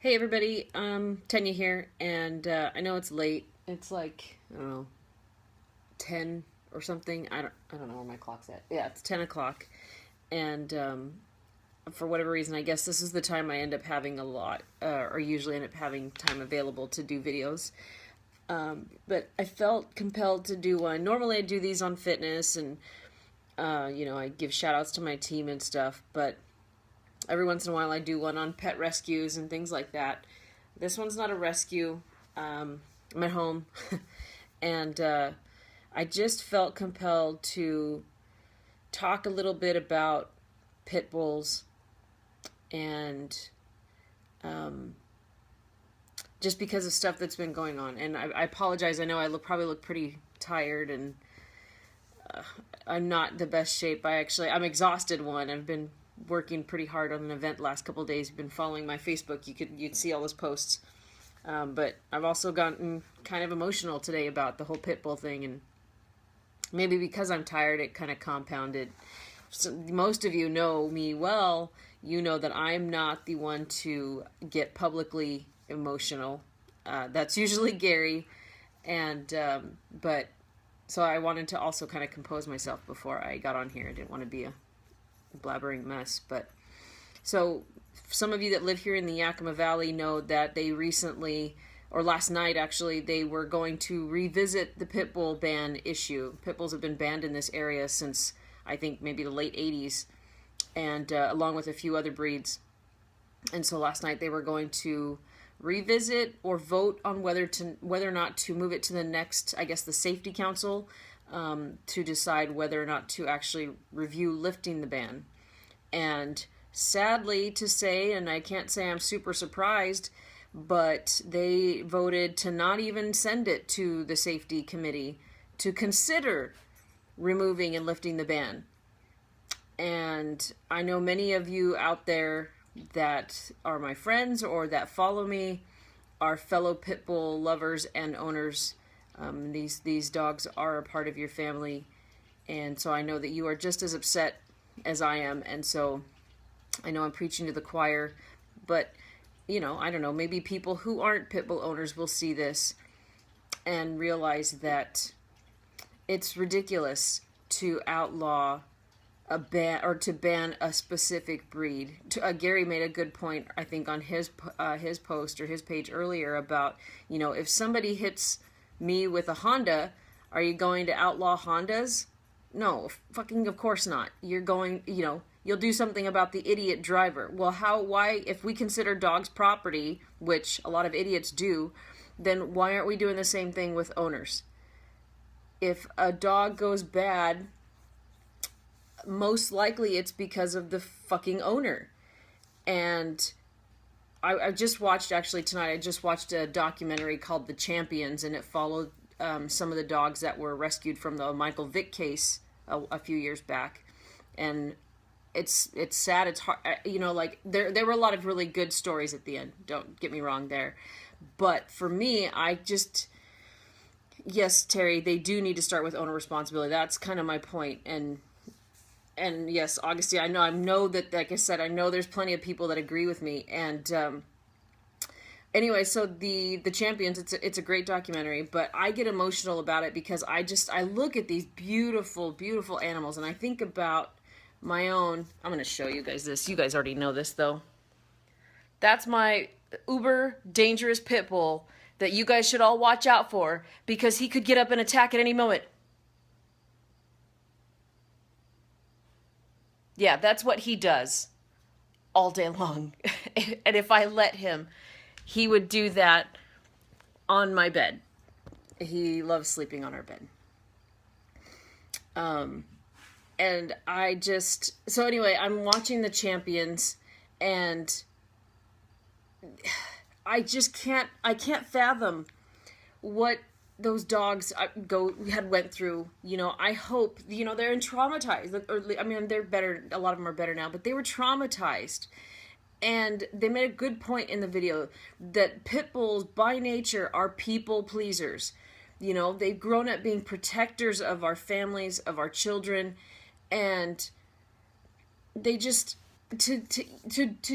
Hey everybody, Tanya here, and I know it's late. It's like, I don't know, 10 or something. I don't know where my clock's at. Yeah, it's 10 o'clock. And for whatever reason, I guess this is the time I end up having a lot, or usually end up having time available to do videos. But I felt compelled to do one. Normally I do these on fitness and, I give shout outs to my team and stuff, but every once in a while I do one on pet rescues and things like that. This one's not a rescue. I'm at home. and I just felt compelled to talk a little bit about pit bulls and just because of stuff that's been going on. And I apologize. I know probably look pretty tired and I'm not the best shape. I'm exhausted. I've been working pretty hard on an event the last couple of days. You've been following my Facebook, you'd see all those posts. But I've also gotten kind of emotional today about the whole pit bull thing, and maybe because I'm tired, it kind of compounded. So most of you know me well. You know that I'm not the one to get publicly emotional. That's usually Gary, and but so I wanted to also kind of compose myself before I got on here. I didn't want to be a blabbering mess. But so some of you that live here in the Yakima Valley know that they recently, or last night actually, they were going to revisit the pit bull ban issue. Pit bulls have been banned in this area since I think maybe the late 80s, and along with a few other breeds. And so last night they were going to revisit or vote on whether or not to move it to the next, I guess, the safety council, to decide whether or not to actually review lifting the ban. And sadly to say, and I can't say I'm super surprised, but they voted to not even send it to the safety committee to consider removing and lifting the ban. And I know many of you out there that are my friends or that follow me are fellow pit bull lovers and owners. These dogs are a part of your family, and so I know that you are just as upset as I am. And so I know I'm preaching to the choir, but I don't know, maybe people who aren't pit bull owners will see this and realize that it's ridiculous to outlaw a ban or to ban a specific breed. Gary made a good point, I think, on his post or his page earlier about, if somebody hits me with a Honda, are you going to outlaw Hondas? No, fucking of course not. You're going, you'll do something about the idiot driver. Well, why, if we consider dogs property, which a lot of idiots do, then why aren't we doing the same thing with owners? If a dog goes bad, most likely it's because of the fucking owner. And I just watched, actually tonight, I just watched a documentary called The Champions, and it followed some of the dogs that were rescued from the Michael Vick case a few years back. And it's sad, it's hard, like there were a lot of really good stories at the end, don't get me wrong there. But for me, yes, Terry, they do need to start with owner responsibility. That's kind of my point. And yes, Augustine, I know that, like I said, I know there's plenty of people that agree with me. And anyway, so the Champions, it's a great documentary, but I get emotional about it because I look at these beautiful, beautiful animals, and I think about my own. I'm going to show you guys this. You guys already know this, though. That's my uber dangerous pit bull that you guys should all watch out for, because he could get up and attack at any moment. Yeah, that's what he does all day long. And if I let him, he would do that on my bed. He loves sleeping on our bed. And so anyway, I'm watching The Champions, and I can't fathom what those dogs went through. I hope, they're traumatized, or they're better, a lot of them are better now, but they were traumatized. And they made a good point in the video that pit bulls by nature are people pleasers. They've grown up being protectors of our families, of our children, and they just to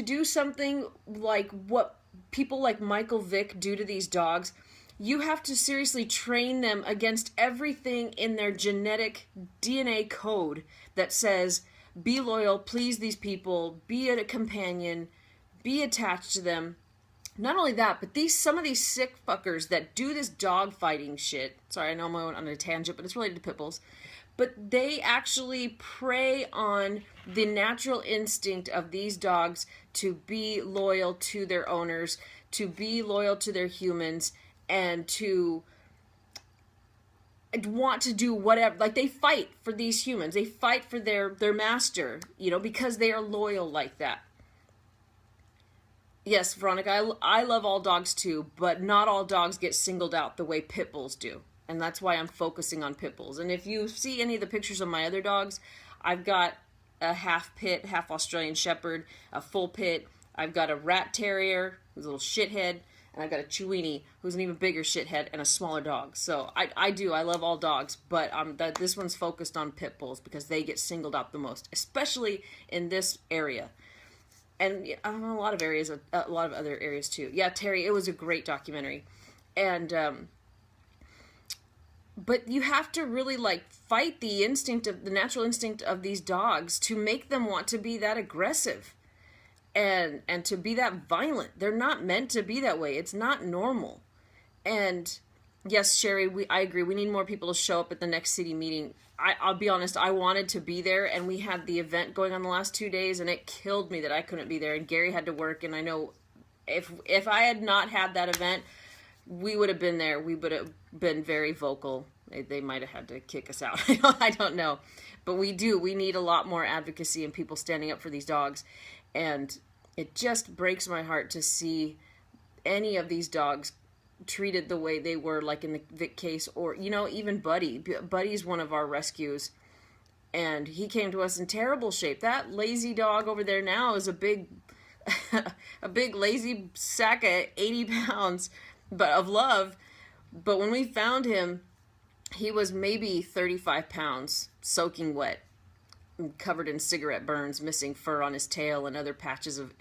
do something like what people like Michael Vick do to these dogs, you have to seriously train them against everything in their genetic DNA code that says, be loyal, please these people, be a companion, be attached to them. Not only that, but some of these sick fuckers that do this dog fighting shit. Sorry, I know I'm on a tangent, but it's related to pit bulls. But they actually prey on the natural instinct of these dogs to be loyal to their owners, to be loyal to their humans, and to want to do whatever. Like, they fight for these humans. They fight for their master, because they are loyal like that. Yes, Veronica, I love all dogs too, but not all dogs get singled out the way pit bulls do. And that's why I'm focusing on pit bulls. And if you see any of the pictures of my other dogs, I've got a half pit, half Australian Shepherd, a full pit. I've got a rat terrier who's a little shithead, and I've got a Chiweenie who's an even bigger shithead and a smaller dog. So I love all dogs, but this one's focused on pit bulls because they get singled out the most, especially in this area. And I don't know, a lot of other areas too. Yeah, Terry, it was a great documentary. And, but you have to really fight the natural instinct of these dogs to make them want to be that aggressive and to be that violent. They're not meant to be that way. It's not normal. And yes, Sherry, I agree. We need more people to show up at the next city meeting. I'll be honest, I wanted to be there, and we had the event going on the last 2 days, and it killed me that I couldn't be there, and Gary had to work, and I know if I had not had that event, we would have been there. We would have been very vocal. They might have had to kick us out. I don't know. But we need a lot more advocacy and people standing up for these dogs, and it just breaks my heart to see any of these dogs treated the way they were, like in the Vic case, or even Buddy. Buddy's one of our rescues, and he came to us in terrible shape. That lazy dog over there now is a big a big lazy sack of 80 pounds but of love. But when we found him, he was maybe 35 pounds, soaking wet, covered in cigarette burns, missing fur on his tail, and other patches of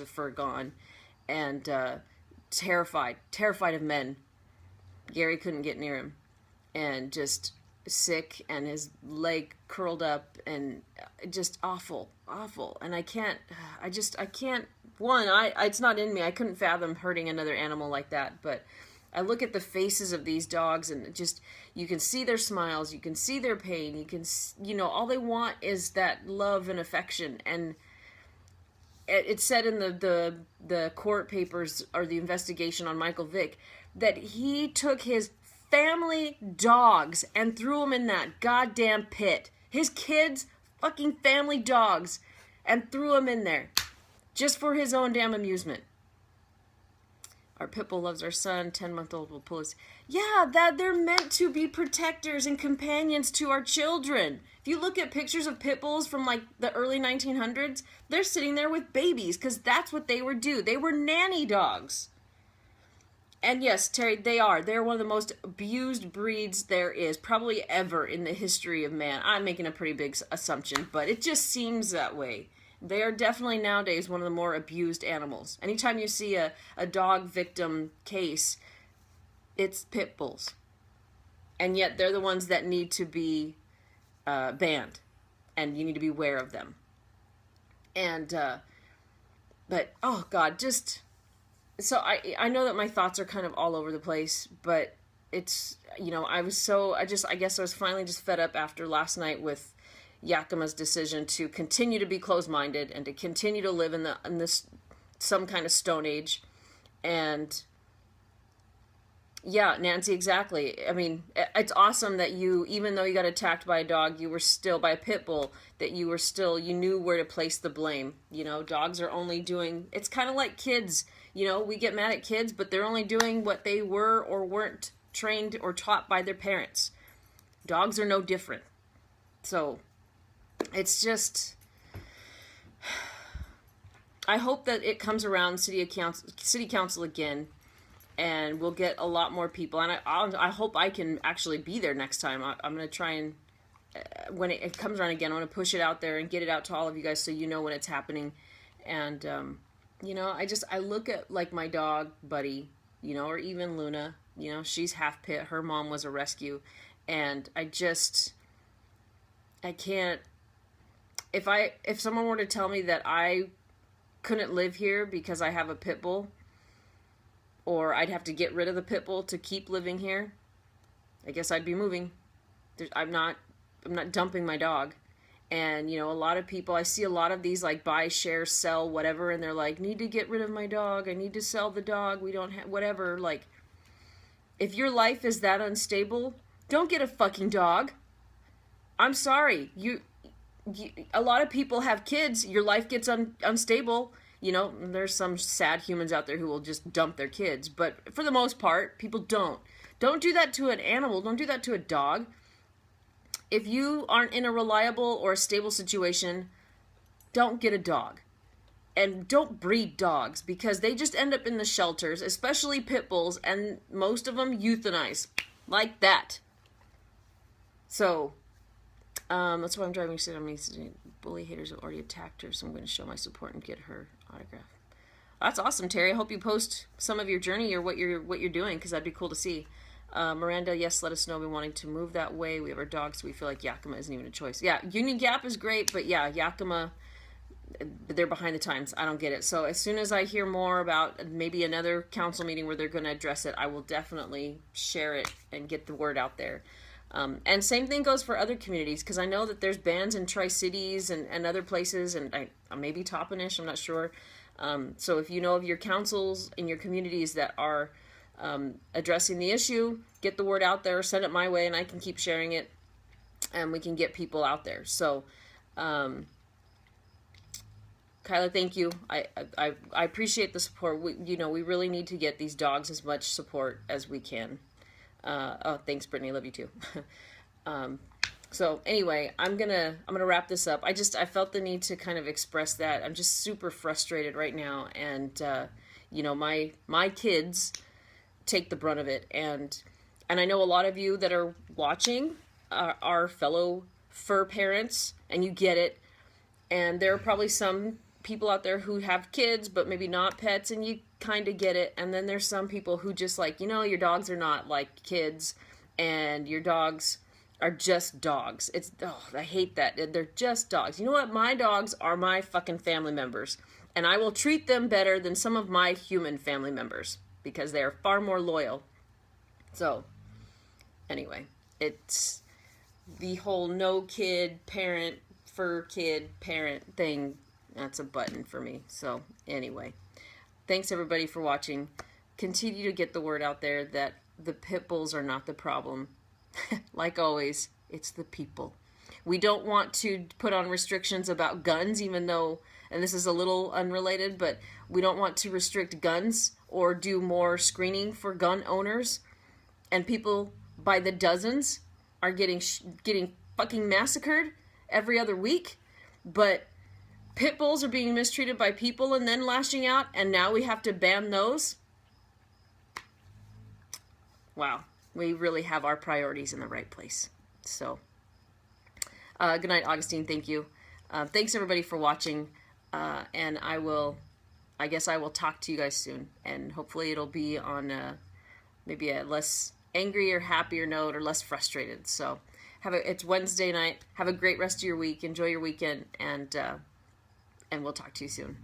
fur gone, and terrified of men. Gary couldn't get near him, and just sick, and his leg curled up, and just awful. And I can't, it's not in me. I couldn't fathom hurting another animal like that, but I look at the faces of these dogs, and just, you can see their smiles, you can see their pain, you can, all they want is that love and affection. And it said in the court papers, or the investigation on Michael Vick, that he took his family dogs and threw them in that goddamn pit. His kids' fucking family dogs, and threw them in there just for his own damn amusement. Our pit bull loves our son. 10-month-old will pull us. Yeah, that they're meant to be protectors and companions to our children. If you look at pictures of pit bulls from the early 1900s, they're sitting there with babies because that's what they would do. They were nanny dogs. And yes, Terry, they're one of the most abused breeds there is, probably ever in the history of man. I'm making a pretty big assumption, but it just seems that way. They are definitely nowadays one of the more abused animals. Anytime you see a dog victim case, it's pit bulls. And yet they're the ones that need to be banned. And you need to be aware of them. And, but, oh God, just, so I know that my thoughts are kind of all over the place, but it's, I guess I was finally just fed up after last night with Yakima's decision to continue to be closed-minded and to continue to live in this some kind of stone age. And yeah, Nancy, exactly. I mean, it's awesome that you, even though you got attacked by a dog, you were still, by a pit bull, that you knew where to place the blame. Dogs are only doing, it's kind of like kids. We get mad at kids, but they're only doing what they were or weren't trained or taught by their parents. Dogs are no different. So it's just, I hope that it comes around city council again, and we'll get a lot more people. And I hope I can actually be there next time. I'm going to try and, when it comes around again, I want to push it out there and get it out to all of you guys so you know when it's happening. And you know, I look at like my dog Buddy, you know, or even Luna, you know, she's half pit. Her mom was a rescue, and I can't. If someone were to tell me that I couldn't live here because I have a pit bull, or I'd have to get rid of the pit bull to keep living here, I guess I'd be moving. I'm not dumping my dog. And, you know, a lot of people, I see a lot of these like buy, share, sell, whatever, and they're like, need to get rid of my dog. I need to sell the dog. We don't have, whatever. Like, if your life is that unstable, don't get a fucking dog. I'm sorry. A lot of people have kids. Your life gets unstable. You know, there's some sad humans out there who will just dump their kids. But for the most part, people don't. Don't do that to an animal. Don't do that to a dog. If you aren't in a reliable or a stable situation, don't get a dog. And don't breed dogs, because they just end up in the shelters, especially pit bulls, and most of them euthanize. Like that. So, that's why I'm driving. She said, I'm bully haters have already attacked her, so I'm going to show my support and get her autograph. That's awesome, Terry. I hope you post some of your journey or what you're doing, because that'd be cool to see. Miranda, yes, let us know. We're wanting to move that way. We have our dogs, so we feel like Yakima isn't even a choice. Yeah, Union Gap is great, but yeah, Yakima, they're behind the times. I don't get it. So as soon as I hear more about maybe another council meeting where they're going to address it, I will definitely share it and get the word out there. And same thing goes for other communities, because I know that there's bans in Tri-Cities and other places, and I may be Toppenish, I'm not sure. So if you know of your councils in your communities that are addressing the issue, get the word out there, send it my way, and I can keep sharing it, and we can get people out there. So, Kyla, thank you. I appreciate the support. We really need to get these dogs as much support as we can. Oh, thanks, Brittany. Love you too. So anyway, I'm gonna wrap this up. I felt the need to kind of express that. I'm just super frustrated right now, and my kids take the brunt of it, and I know a lot of you that are watching are fellow fur parents, and you get it. And there are probably some people out there who have kids but maybe not pets, and you kind of get it. And then there's some people who just like, your dogs are not like kids, and your dogs are just dogs. I hate that. They're just dogs. You know what? My dogs are my fucking family members, and I will treat them better than some of my human family members, because they are far more loyal. So, anyway, it's the whole no kid, parent, fur kid, parent thing. That's a button for me. So, anyway, thanks everybody for watching. Continue to get the word out there that the pit bulls are not the problem. Like always, it's the people. We don't want to put on restrictions about guns, even though, and this is a little unrelated, but we don't want to restrict guns or do more screening for gun owners. And people by the dozens are getting fucking massacred every other week. But pit bulls are being mistreated by people and then lashing out, and now we have to ban those? Wow. We really have our priorities in the right place. So, good night, Augustine. Thank you. Thanks everybody for watching. And I guess I will talk to you guys soon. And hopefully it'll be on maybe a less angry or happier note, or less frustrated. So, it's Wednesday night. Have a great rest of your week. Enjoy your weekend, and we'll talk to you soon.